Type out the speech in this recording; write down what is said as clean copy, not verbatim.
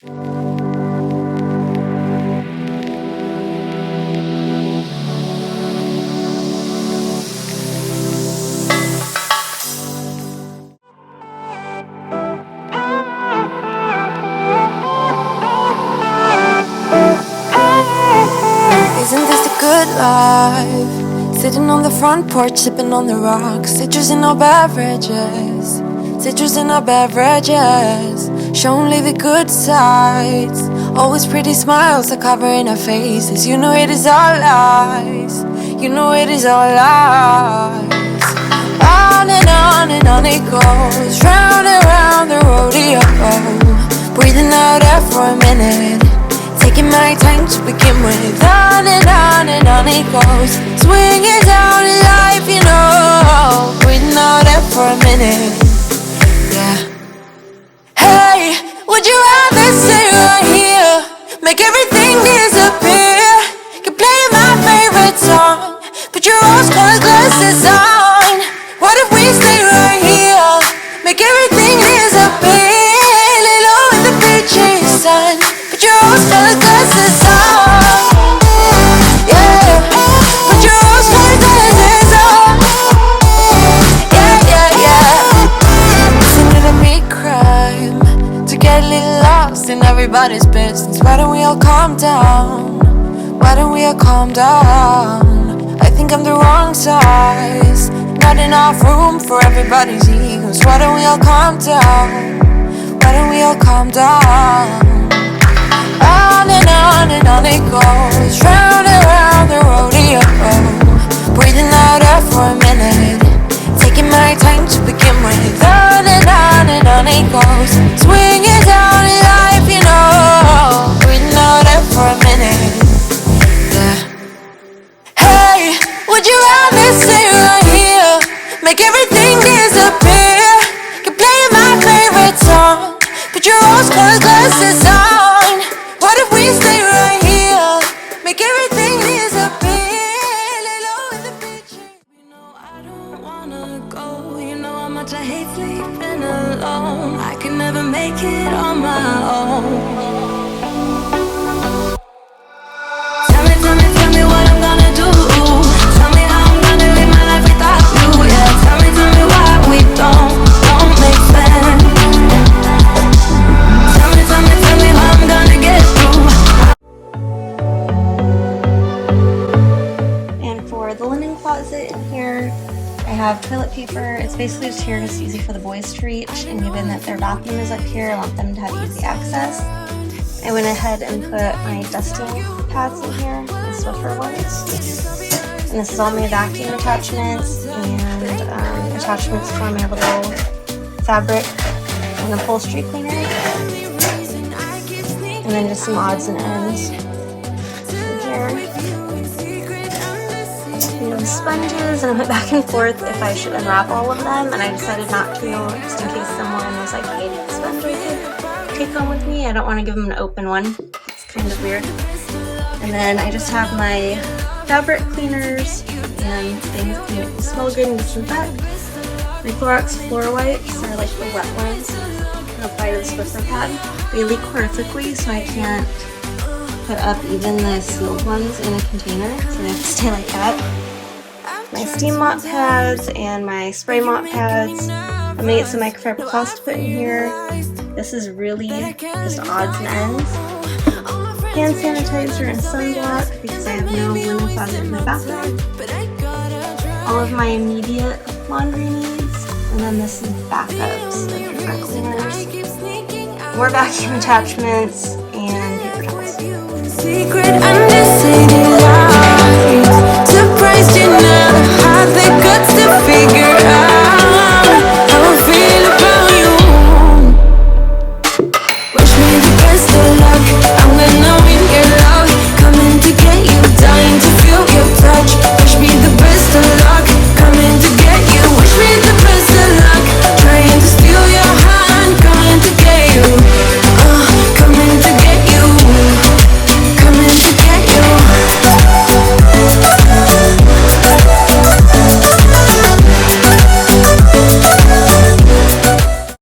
Isn't this the good life? Sitting on the front porch, sipping on the rocks. Citrus in our beverages. Citrus in our beverages. Show only the good sides. Always pretty smiles are covering our faces. You know it is all lies. You know it is all lies. On and on it goes. Round and round the rodeo. Breathing out air for a minute. Taking my time to begin with. On and on it goes. Swinging down in life, you know. Breathing out air for a minute. Yeah. Hey, would you rather stay right here? Make everything disappear. Keep playing my favorite song. Put your rose-colored glasses on. What if we stay right here? Make everything disappear. Lay low in the beach's sun. Put your rose-colored glasses on. Yeah. Put your rose-colored glasses on. Yeah. Isn't it a big crime to get a little lost in everybody's business? Why don't we all calm down? Why don't we all calm down? I think I'm the wrong size. Not enough room for everybody's egos. Why don't we all calm down? Why don't we all calm down? On and on it goes. Round and round the rodeo. Breathing out air for a minute. Taking my time to begin with. On and on it goes. Swinging down in life, you know. Breathing out air for a minute. Yeah. Hey, would you rather stay right here? Make everything disappear. Keep playing my favorite song. Put your rose-colored glasses on. What if we stay right here? Make everything disappear. Lay low in the beach. You know I don't wanna go. You know how much I hate sleeping alone. I can never make it on my own. Tell me what I'm gonna do. Tell me how I'm gonna live my life without you. Yeah, tell me why we don't make sense. Tell me how I'm gonna get through. And for the linen closet in here, I have toilet paper. It's basically just here, it's easy for the boys to reach, and given that their bathroom is up here, I want them to have easy access. I went ahead and put my dusting pads in here, the Swiffer ones. And this is all my vacuum attachments and attachments for my little fabric and upholstery cleaner. And then just some odds and ends in here. And sponges, and I went back and forth if I should unwrap all of them, and I decided not to, just in case someone was like, hey, need a sponge I could take home with me. I don't want to give them an open one. It's kind of weird. And then I just have my fabric cleaners and things that make me smell good and disinfect. My Clorox floor wipes are like the wet ones. And apply to the Swiffer pad. They leak horrifically, so I can't put up even the sealed ones in a container, so they have to stay like that. My steam mop pads and my spray mop pads. I'm gonna get some microfiber cloths to put in here. This is really just odds and ends. Hand sanitizer and sunblock because I have no linen closet in my bathroom. All of my immediate laundry needs, and then this is backups of different cleaners. More vacuum attachments and paper towels.